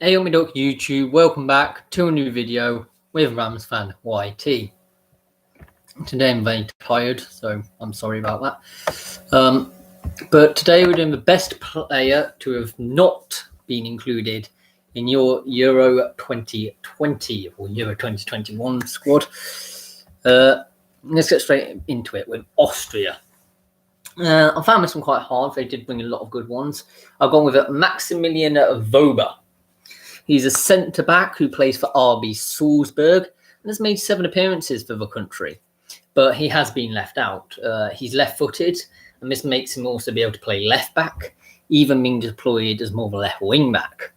Hey Duck YouTube, welcome back to a new video with Rams fan YT. Today I'm very tired, so I'm sorry about that. But today we're doing the best player to have not been included in your Euro 2020 or Euro 2021 squad. Let's get straight into it with Austria. I found this one quite hard. They did bring a lot of good ones. I've gone with Maximilian Wöber. He's a centre-back who plays for RB Salzburg and has made 7 appearances for the country. But he has been left out. He's left-footed, and this makes him also be able to play left-back, even being deployed as more of a left wing-back.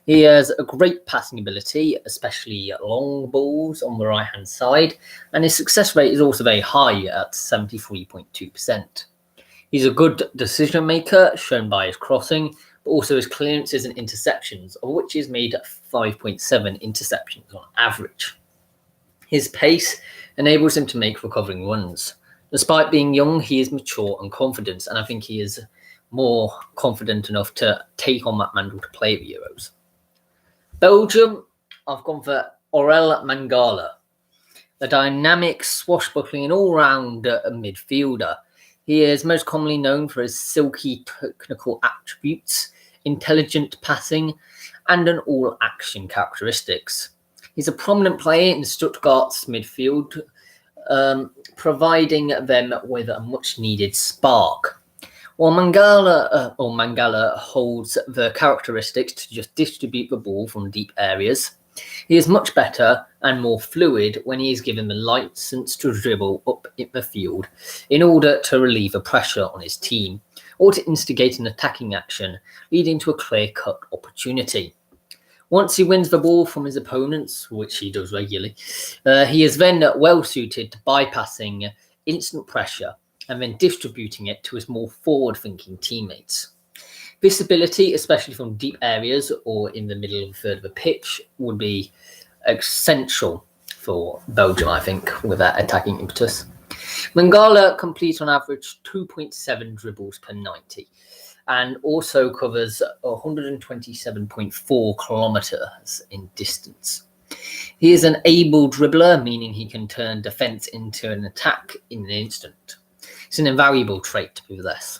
He has a great passing ability, especially long balls on the right-hand side, and his success rate is also very high at 73.2%. He's a good decision-maker, shown by his crossing, but also his clearances and interceptions, of which he's made 5.7 interceptions on average. His pace enables him to make recovering runs. Despite being young, he is mature and confident, and I think he is more confident enough to take on that mantle to play the Euros. Belgium, I've gone for Orel Mangala, a dynamic, swashbuckling and all-round midfielder. He is most commonly known for his silky technical attributes, intelligent passing, and an all-action characteristics. He's a prominent player in Stuttgart's midfield, providing them with a much-needed spark. While Mangala holds the characteristics to just distribute the ball from deep areas, he is much better and more fluid when he is given the license to dribble up in the field in order to relieve the pressure on his team or to instigate an attacking action, leading to a clear-cut opportunity. Once he wins the ball from his opponents, which he does regularly, he is then well-suited to bypassing instant pressure and then distributing it to his more forward-thinking teammates. This ability, especially from deep areas or in the middle of the third of the pitch, would be essential for Belgium, I think, with that attacking impetus. Mangala completes on average 2.7 dribbles per 90 and also covers 127.4 kilometers in distance. He is an able dribbler, meaning he can turn defense into an attack in an instant. It's an invaluable trait to possess.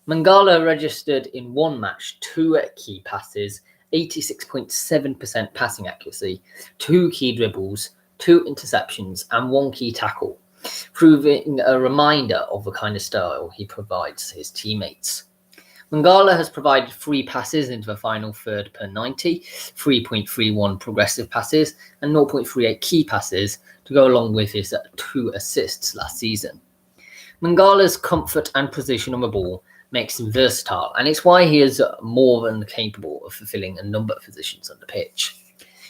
Mangala registered in one match 2 key passes, 86.7% passing accuracy, 2 key dribbles, 2 interceptions, and 1 key tackle, proving a reminder of the kind of style he provides his teammates. Mangala has provided 3 passes into the final third per 90, 3.31 progressive passes, and 0.38 key passes to go along with his 2 assists last season. Mangala's comfort and position on the ball makes him versatile, and it's why he is more than capable of fulfilling a number of positions on the pitch.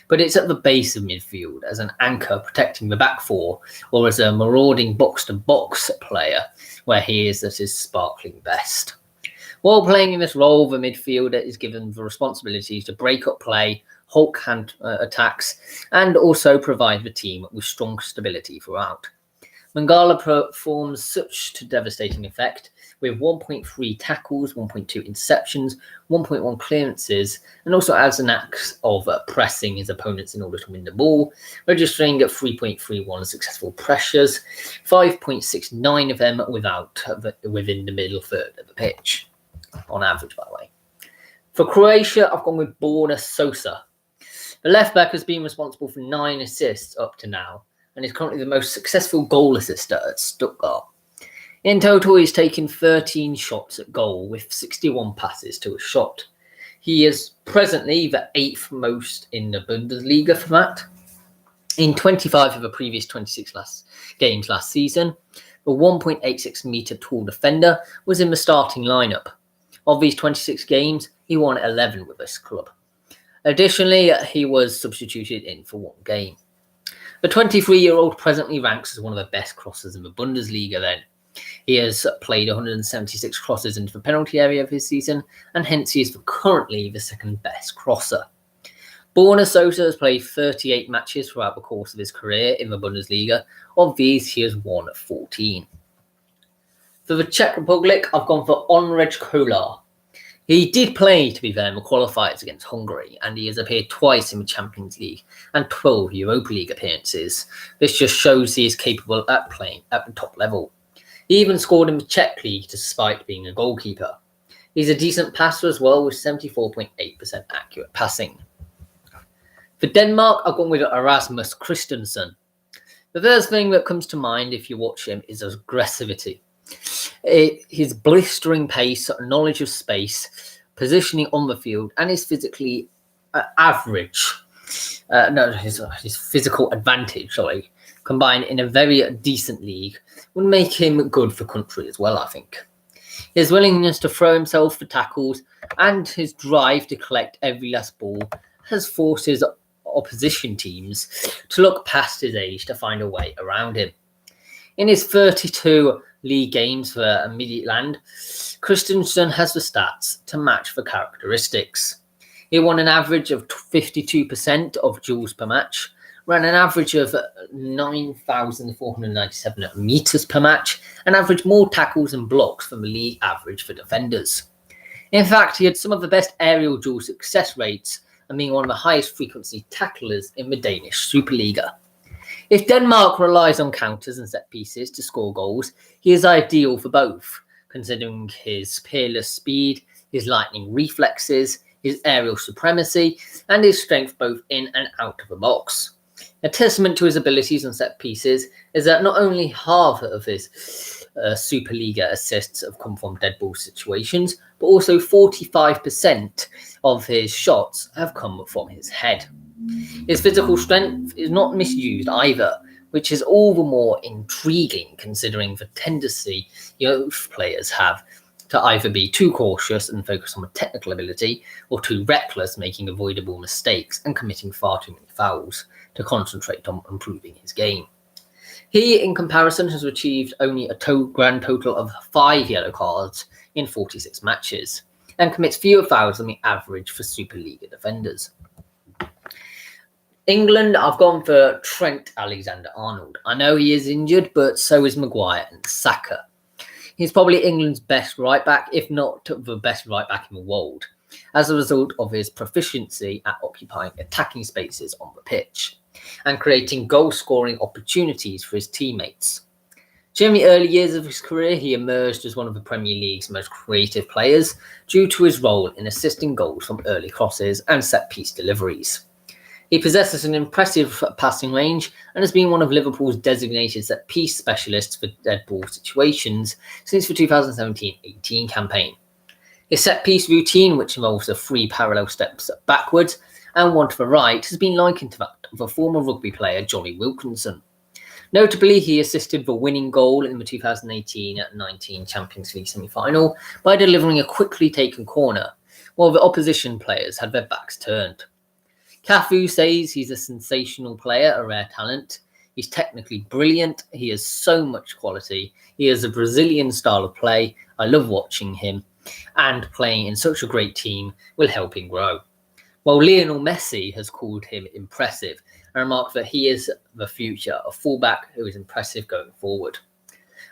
But it's at the base of midfield, as an anchor protecting the back four, or as a marauding box-to-box player, where he is at his sparkling best. While playing in this role, the midfielder is given the responsibility to break up play, halt hand attacks, and also provide the team with strong stability throughout. Mangala performs such to devastating effect, with 1.3 tackles, 1.2 interceptions, 1.1 clearances, and also adds an act of pressing his opponents in order to win the ball, registering at 3.31 successful pressures, 5.69 of them within the middle third of the pitch, on average, by the way. For Croatia, I've gone with Borna Sosa. The left-back has been responsible for 9 assists up to now, and is currently the most successful goal assister at Stuttgart. In total, he's taken 13 shots at goal with 61 passes to a shot. He is presently the 8th most in the Bundesliga for that. In 25 of the previous 26 games last season, the 1.86 metre tall defender was in the starting lineup. Of these 26 games, he won 11 with this club. Additionally, he was substituted in for 1 game. The 23-year-old presently ranks as one of the best crossers in the Bundesliga then. He has played 176 crosses into the penalty area of his season, and hence he is currently the 2nd best crosser. Borna Sosa has played 38 matches throughout the course of his career in the Bundesliga. Of these, he has won 14. For the Czech Republic, I've gone for Ondřej Kolar. He did play, to be fair, in the qualifiers against Hungary, and he has appeared twice in the Champions League and 12 Europa League appearances. This just shows he is capable at playing at the top level. He even scored in the Czech League despite being a goalkeeper. He's a decent passer as well, with 74.8% accurate passing. For Denmark, I've gone with Erasmus Christensen. The first thing that comes to mind if you watch him is aggressivity. His blistering pace, knowledge of space, positioning on the field, and his physically average, his physical advantage, combined in a very decent league, would make him good for country as well, I think. His willingness to throw himself for tackles and his drive to collect every last ball has forced his opposition teams to look past his age to find a way around him. In his 32 league games for Midtjylland, Christensen has the stats to match the characteristics. He won an average of 52% of duels per match, ran an average of 9,497 meters per match, and averaged more tackles and blocks than the league average for defenders. In fact, he had some of the best aerial duel success rates and being one of the highest frequency tacklers in the Danish Superliga. If Denmark relies on counters and set pieces to score goals, he is ideal for both, considering his peerless speed, his lightning reflexes, his aerial supremacy, and his strength both in and out of the box. A testament to his abilities on set pieces is that not only half of his Superliga assists have come from dead ball situations, but also 45% of his shots have come from his head. His physical strength is not misused either, which is all the more intriguing considering the tendency youth players have to either be too cautious and focus on technical ability, or too reckless, making avoidable mistakes and committing far too many fouls to concentrate on improving his game. He, in comparison, has achieved only a grand total of 5 yellow cards in 46 matches, and commits fewer fouls than the average for Superliga defenders. England, I've gone for Trent Alexander-Arnold. I know he is injured, but so is Maguire and Saka. He's probably England's best right-back, if not the best right-back in the world, as a result of his proficiency at occupying attacking spaces on the pitch and creating goal-scoring opportunities for his teammates. During the early years of his career, he emerged as one of the Premier League's most creative players due to his role in assisting goals from early crosses and set-piece deliveries. He possesses an impressive passing range and has been one of Liverpool's designated set-piece specialists for dead ball situations since the 2017-18 campaign. His set-piece routine, which involves the 3 parallel steps backwards and one to the right, has been likened to that of a former rugby player, Johnny Wilkinson. Notably, he assisted the winning goal in the 2018-19 Champions League semi-final by delivering a quickly taken corner, while the opposition players had their backs turned. Cafu says he's a sensational player, a rare talent. He's technically brilliant. He has so much quality. He has a Brazilian style of play. I love watching him, and playing in such a great team will help him grow. While Lionel Messi has called him impressive and remarked that he is the future, a fullback who is impressive going forward.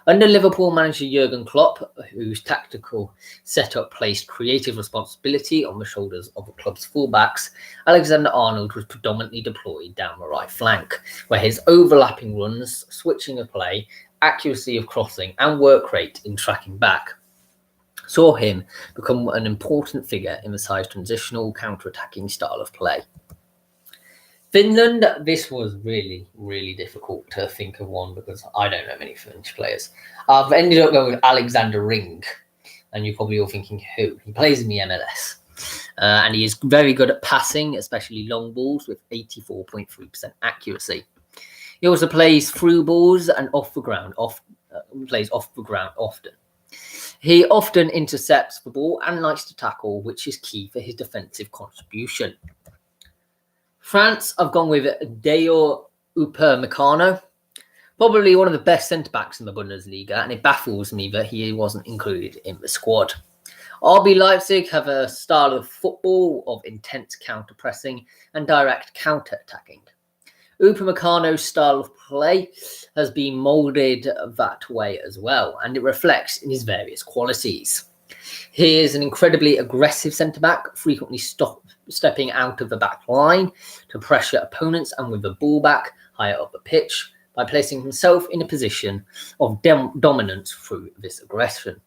Under Liverpool manager Jurgen Klopp, whose tactical setup placed creative responsibility on the shoulders of the club's fullbacks, Alexander-Arnold was predominantly deployed down the right flank, where his overlapping runs, switching of play, accuracy of crossing, and work rate in tracking back saw him become an important figure in the side's transitional counter-attacking style of play. Finland, this was really, really difficult to think of one because I don't know many Finnish players. I've ended up going with Alexander Ring, and you're probably all thinking who? He plays in the MLS, and he is very good at passing, especially long balls, with 84.3% accuracy. He also plays through balls and off the ground. Plays off the ground often. He often intercepts the ball and likes to tackle, which is key for his defensive contribution. France, I've gone with Dayot Upamecano, probably one of the best centre-backs in the Bundesliga, and it baffles me that he wasn't included in the squad. RB Leipzig have a style of football of intense counter-pressing and direct counter-attacking. Upamecano's style of play has been moulded that way as well, and it reflects in his various qualities. He is an incredibly aggressive centre-back, frequently stepping out of the back line to pressure opponents and with the ball back higher up the pitch by placing himself in a position of dominance through this aggression.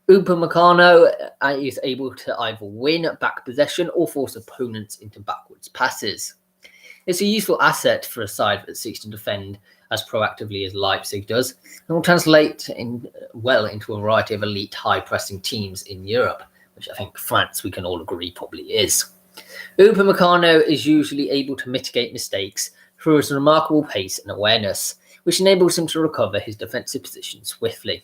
Upamecano is able to either win back possession or force opponents into backwards passes. It's a useful asset for a side that seeks to defend as proactively as Leipzig does, and will translate well into a variety of elite high-pressing teams in Europe, which I think France, we can all agree, probably is. Upamecano is usually able to mitigate mistakes through his remarkable pace and awareness, which enables him to recover his defensive position swiftly.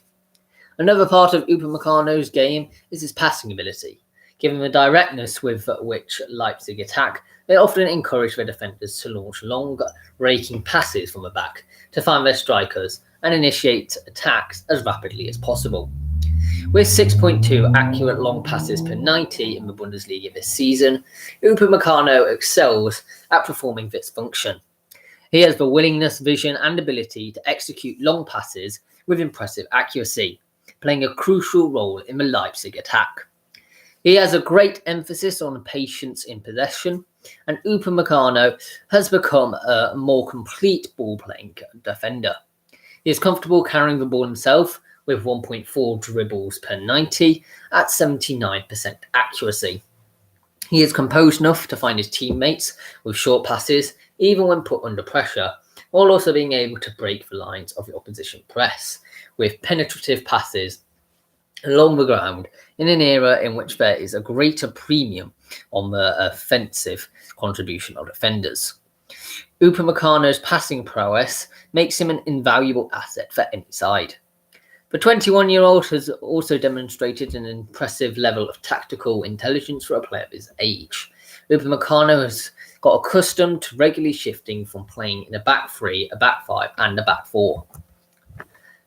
Another part of Upamecano's game is his passing ability. Given the directness with which Leipzig attack, they often encourage their defenders to launch long, raking passes from the back to find their strikers and initiate attacks as rapidly as possible. With 6.2 accurate long passes per 90 in the Bundesliga this season, Upamecano excels at performing this function. He has the willingness, vision, and ability to execute long passes with impressive accuracy, playing a crucial role in the Leipzig attack. He has a great emphasis on patience in possession, and Upamecano has become a more complete ball-playing defender. He is comfortable carrying the ball himself with 1.4 dribbles per 90 at 79% accuracy. He is composed enough to find his teammates with short passes, even when put under pressure, while also being able to break the lines of the opposition press with penetrative passes along the ground in an era in which there is a greater premium on the offensive contribution of defenders. Upamecano's passing prowess makes him an invaluable asset for any side. The 21-year-old has also demonstrated an impressive level of tactical intelligence for a player of his age. Upamecano has got accustomed to regularly shifting from playing in a back three, a back five, and a back four.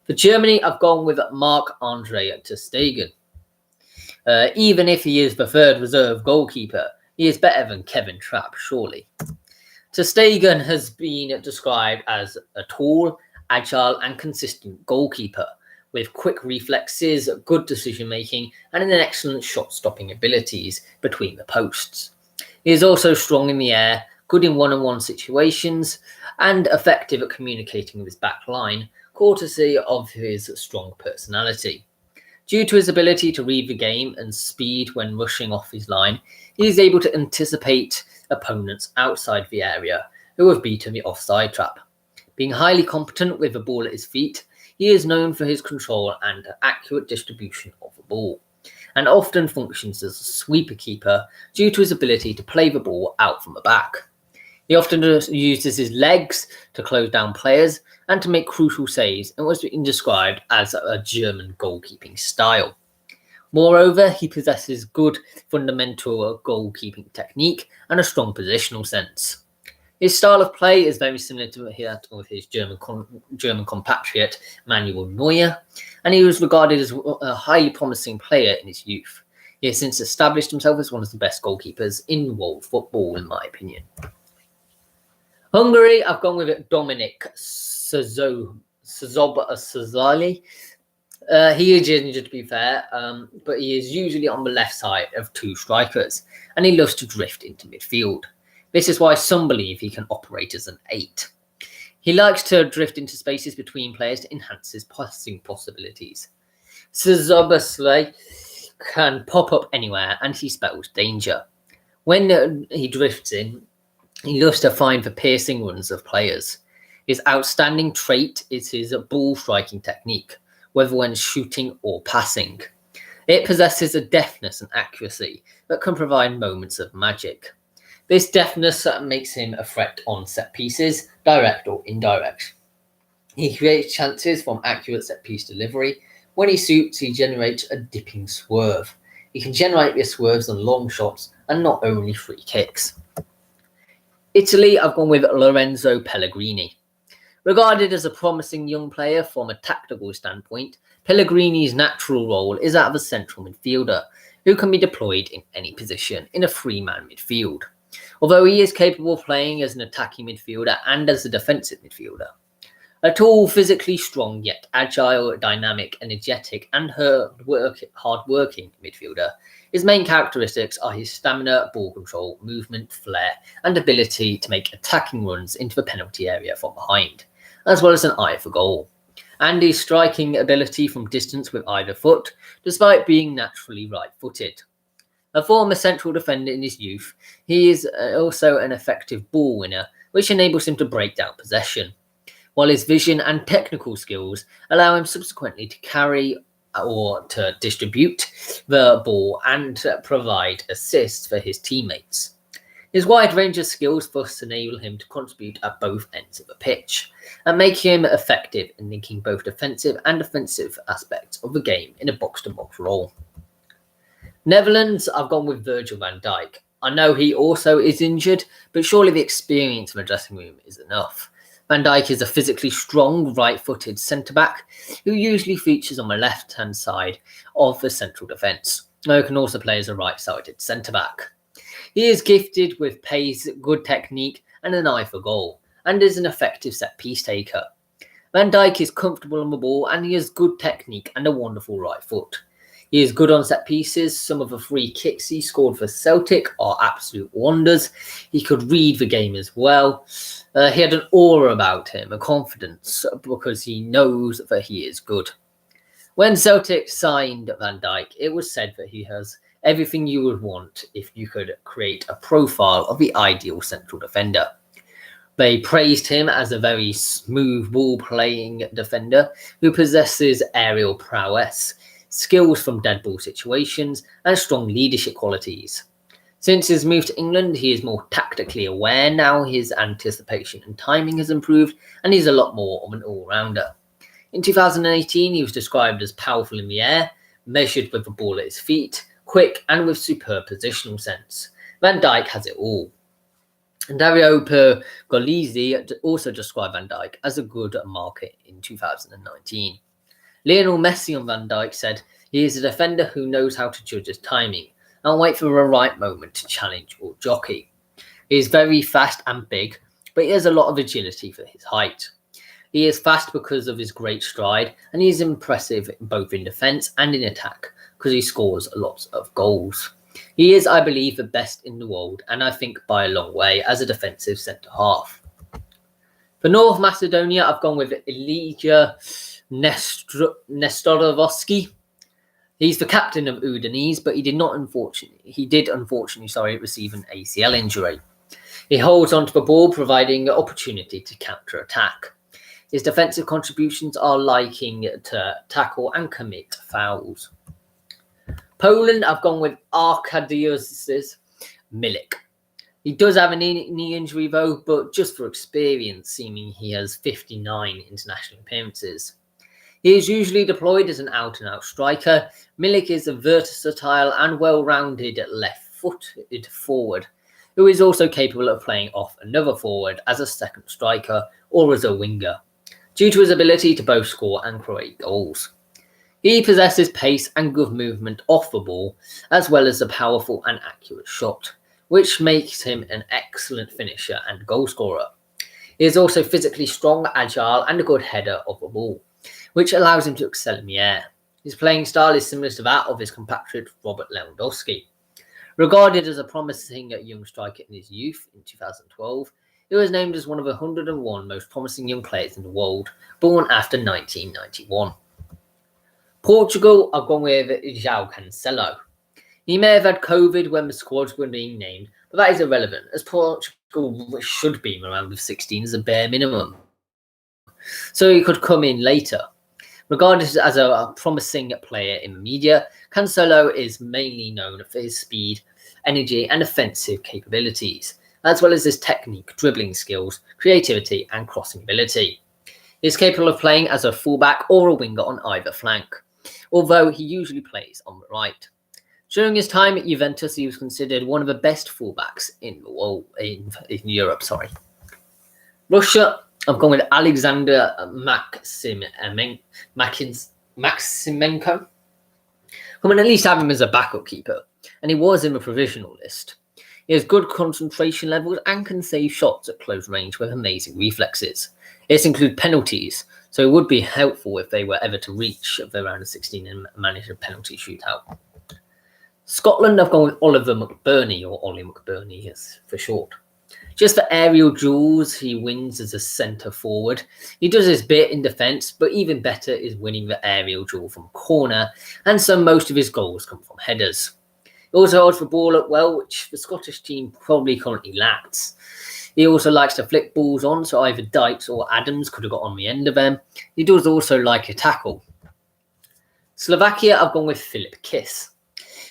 For Germany, I've gone with Marc-Andre ter Stegen. Even if he is the third reserve goalkeeper, he is better than Kevin Trapp, surely. Ter Stegen has been described as a tall, agile, and consistent goalkeeper with quick reflexes, good decision-making, and an excellent shot-stopping abilities between the posts. He is also strong in the air, good in one-on-one situations, and effective at communicating with his back line, courtesy of his strong personality. Due to his ability to read the game and speed when rushing off his line, he is able to anticipate opponents outside the area who have beaten the offside trap. Being highly competent with the ball at his feet, he is known for his control and accurate distribution of the ball, and often functions as a sweeper keeper due to his ability to play the ball out from the back. He often uses his legs to close down players and to make crucial saves, and was being described as a German goalkeeping style. Moreover, he possesses good fundamental goalkeeping technique and a strong positional sense. His style of play is very similar to that of his German compatriot Manuel Neuer, and he was regarded as a highly promising player in his youth. He has since established himself as one of the best goalkeepers in world football, in my opinion. Hungary, I've gone with Dominik Szoboszlai. He is injured, to be fair, but he is usually on the left side of two strikers, and he loves to drift into midfield. This is why some believe he can operate as an 8. He likes to drift into spaces between players to enhance his passing possibilities. Szoboszlai can pop up anywhere, and he spells danger. When he drifts in, he loves to find the piercing runs of players. His outstanding trait is his ball striking technique, whether when shooting or passing. It possesses a deftness and accuracy that can provide moments of magic. This deftness makes him a threat on set pieces, direct or indirect. He creates chances from accurate set piece delivery. When he shoots, he generates a dipping swerve. He can generate these swerves on long shots and not only free kicks. Italy, I've gone with Lorenzo Pellegrini. Regarded as a promising young player from a tactical standpoint, Pellegrini's natural role is that of a central midfielder who can be deployed in any position in a three-man midfield, although he is capable of playing as an attacking midfielder and as a defensive midfielder. A tall, physically strong, yet agile, dynamic, energetic, and hard-working midfielder. His main characteristics are his stamina, ball control, movement, flair, and ability to make attacking runs into the penalty area from behind, as well as an eye for goal, and his striking ability from distance with either foot, despite being naturally right-footed. A former central defender in his youth, he is also an effective ball winner, which enables him to break down possession, while his vision and technical skills allow him subsequently to carry or to distribute the ball and provide assists for his teammates. His wide range of skills thus enable him to contribute at both ends of the pitch and make him effective in linking both defensive and offensive aspects of the game in a box-to-box role. Netherlands, I've gone with Virgil van Dijk. I know he also is injured, but surely the experience of a dressing room is enough. Van Dijk is a physically strong, right-footed centre-back who usually features on the left-hand side of the central defence, though he can also play as a right-sided centre-back. He is gifted with pace, good technique, and an eye for goal, and is an effective set-piece taker. Van Dijk is comfortable on the ball, and he has good technique and a wonderful right foot. He is good on set pieces. Some of the free kicks he scored for Celtic are absolute wonders. He could read the game as well. He had an aura about him, a confidence, because he knows that he is good. When Celtic signed Van Dijk, it was said that he has everything you would want if you could create a profile of the ideal central defender. They praised him as a very smooth ball-playing defender who possesses aerial prowess, skills from dead ball situations, and strong leadership qualities. Since his move to England, he is more tactically aware now. His anticipation and timing has improved, and he's a lot more of an all-rounder. In 2018, he was described as powerful in the air, measured with the ball at his feet, quick, and with superb positional sense. Van Dijk has it all. And Dario Pergolesi also described Van Dijk as a good marker in 2019. Lionel Messi on Van Dijk said, "He is a defender who knows how to judge his timing and wait for the right moment to challenge or jockey. He is very fast and big, but he has a lot of agility for his height. He is fast because of his great stride, and he is impressive both in defence and in attack because he scores lots of goals. He is, I believe, the best in the world, and I think by a long way as a defensive centre-half." For North Macedonia, I've gone with Ilija Nestorovski. He's the captain of Udinese, but he did unfortunately receive an ACL injury. He holds onto the ball, providing opportunity to counter-attack. His defensive contributions are liking to tackle and commit fouls. Poland, I've gone with Arkadiusz Milik. He does have a knee injury though, but just for experience, seeming he has 59 international appearances. He is usually deployed as an out-and-out striker. Milik is a versatile and well-rounded left-footed forward, who is also capable of playing off another forward as a second striker or as a winger, due to his ability to both score and create goals. He possesses pace and good movement off the ball, as well as a powerful and accurate shot, which makes him an excellent finisher and goalscorer. He is also physically strong, agile, and a good header of the ball, which allows him to excel in the air. His playing style is similar to that of his compatriot Robert Lewandowski. Regarded as a promising young striker in his youth in 2012, he was named as one of the 101 most promising young players in the world, born after 1991. Portugal, I've gone with João Cancelo. He may have had COVID when the squads were being named, but that is irrelevant, as Portugal should be in the round of 16 as a bare minimum, so he could come in later. Regarded as a promising player in the media, Cancelo is mainly known for his speed, energy, and offensive capabilities, as well as his technique, dribbling skills, creativity, and crossing ability. He is capable of playing as a fullback or a winger on either flank, although he usually plays on the right. During his time at Juventus, he was considered one of the best fullbacks in the world, in Europe. Russia, I've gone with Alexander Maximenko. I mean, at least have him as a backup keeper, and he was in the provisional list. He has good concentration levels and can save shots at close range with amazing reflexes. This includes penalties, so it would be helpful if they were ever to reach the round of 16 and manage a penalty shootout. Scotland have gone with Oliver McBurney, or Ollie McBurney for short. Just for aerial duels, he wins as a centre forward. He does his bit in defence, but even better is winning the aerial duel from corner, and so most of his goals come from headers. He also holds the ball up well, which the Scottish team probably currently lacks. He also likes to flick balls on, so either Dykes or Adams could have got on the end of them. He does also like a tackle. Slovakia have gone with Philip Kiss.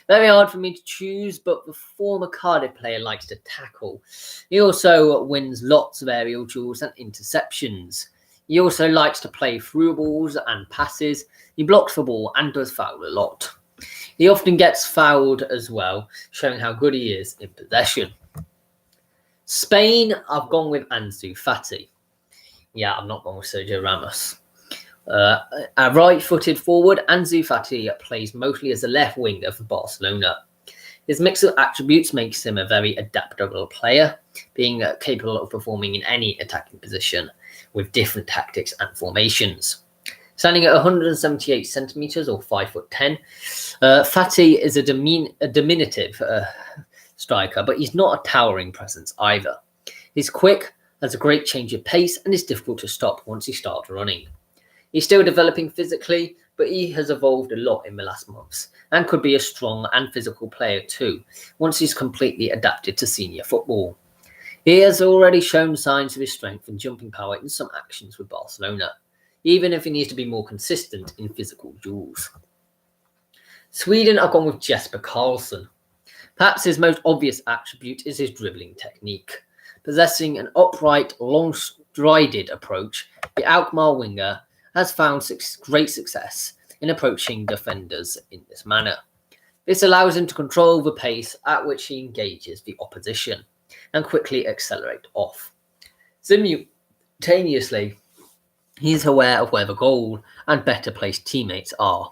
Very hard for me to choose, but the former Cardiff player likes to tackle. He also wins lots of aerial duels and interceptions. He also likes to play through balls and passes. He blocks the ball and does foul a lot. He often gets fouled as well, showing how good he is in possession. Spain, I've gone with Ansu Fati. Yeah, I'm not going with Sergio Ramos. A right-footed forward, Ansu Fati plays mostly as a left winger for Barcelona. His mix of attributes makes him a very adaptable player, being capable of performing in any attacking position with different tactics and formations. Standing at 178 centimetres or 5'10", Fati is a diminutive striker, but he's not a towering presence either. He's quick, has a great change of pace, and is difficult to stop once he starts running. He's still developing physically, but he has evolved a lot in the last months and could be a strong and physical player too, once he's completely adapted to senior football. He has already shown signs of his strength and jumping power in some actions with Barcelona, even if he needs to be more consistent in physical duels. Sweden are gone with Jesper Karlsson. Perhaps his most obvious attribute is his dribbling technique. Possessing an upright, long-strided approach, the Alkmaar winger has found great success in approaching defenders in this manner. This allows him to control the pace at which he engages the opposition and quickly accelerate off. Simultaneously, he is aware of where the goal and better placed teammates are.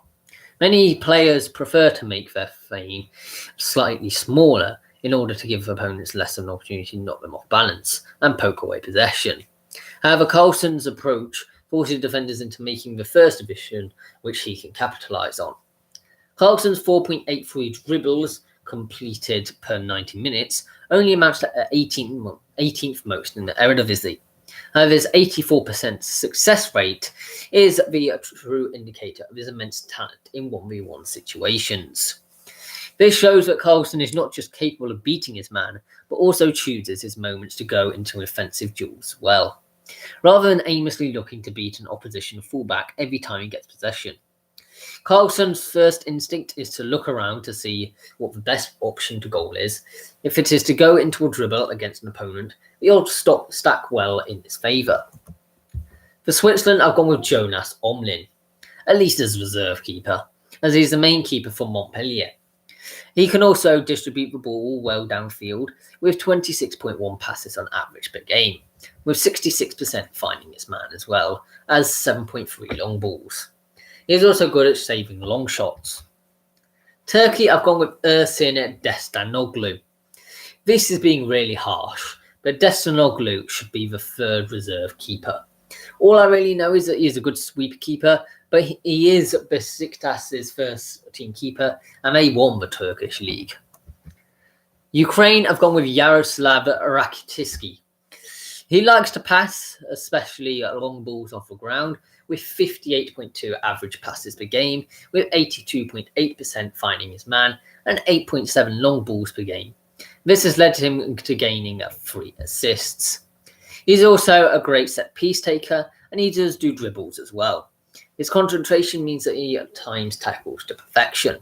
Many players prefer to make their feint slightly smaller in order to give opponents less of an opportunity to knock them off balance and poke away possession. However, Karlsson's approach forces defenders into making the first division, which he can capitalise on. Karlsson's 4.83 dribbles completed per 90 minutes only amounts to 18th most in the Eredivisie. However, his 84% success rate is the true indicator of his immense talent in 1v1 situations. This shows that Karlsson is not just capable of beating his man, but also chooses his moments to go into offensive duels well, rather than aimlessly looking to beat an opposition fullback every time he gets possession. Karlsson's first instinct is to look around to see what the best option to goal is. If it is to go into a dribble against an opponent, the odds stack well in his favour. For Switzerland, I've gone with Jonas Omlin, at least as reserve keeper, as he's the main keeper for Montpellier. He can also distribute the ball well downfield with 26.1 passes on average per game, with 66% finding his man as well as 7.3 long balls. He is also good at saving long shots. Turkey, I've gone with Ersin Destanoglu. This is being really harsh, but Destanoglu should be the third reserve keeper. All I really know is that he is a good sweeper keeper, but he is Besiktas's first team keeper, and they won the Turkish league. Ukraine have gone with Yaroslav Rakitic. He likes to pass, especially long balls off the ground, with 58.2 average passes per game, with 82.8% finding his man and 8.7 long balls per game. This has led him to gaining 3 assists. He's also a great set piece taker, and he does do dribbles as well. His concentration means that he at times tackles to perfection.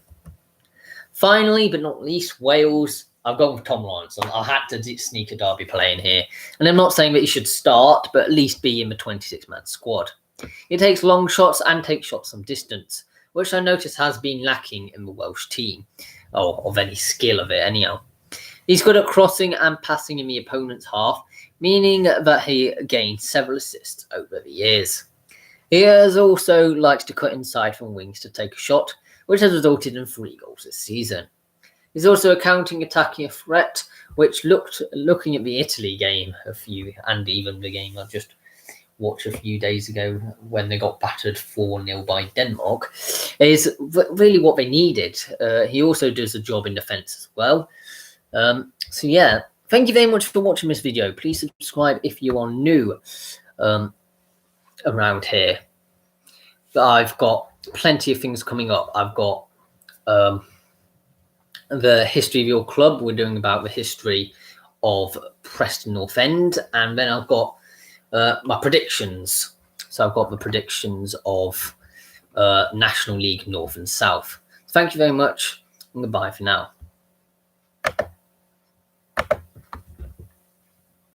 Finally, but not least, Wales. I've gone with Tom Lawrenson. I had to sneak a derby play in here. And I'm not saying that he should start, but at least be in the 26-man squad. He takes long shots and takes shots from distance, which I notice has been lacking in the Welsh team, or of any skill of it anyhow. He's good at crossing and passing in the opponent's half, meaning that he gained several assists over the years. He has also likes to cut inside from wings to take a shot, which has resulted in 3 goals this season. He's also a counter-attacking threat, which looking at the Italy game and even the game I just watched a few days ago when they got battered 4-0 by Denmark, is really what they needed. He also does a job in defence as well. So yeah, thank you very much for watching this video. Please subscribe if you are new around here. I've got plenty of things coming up. I've got the history of your club. We're doing about the history of Preston North End, and then I've got my predictions. So I've got the predictions of National League North and South. Thank you very much, and goodbye for now.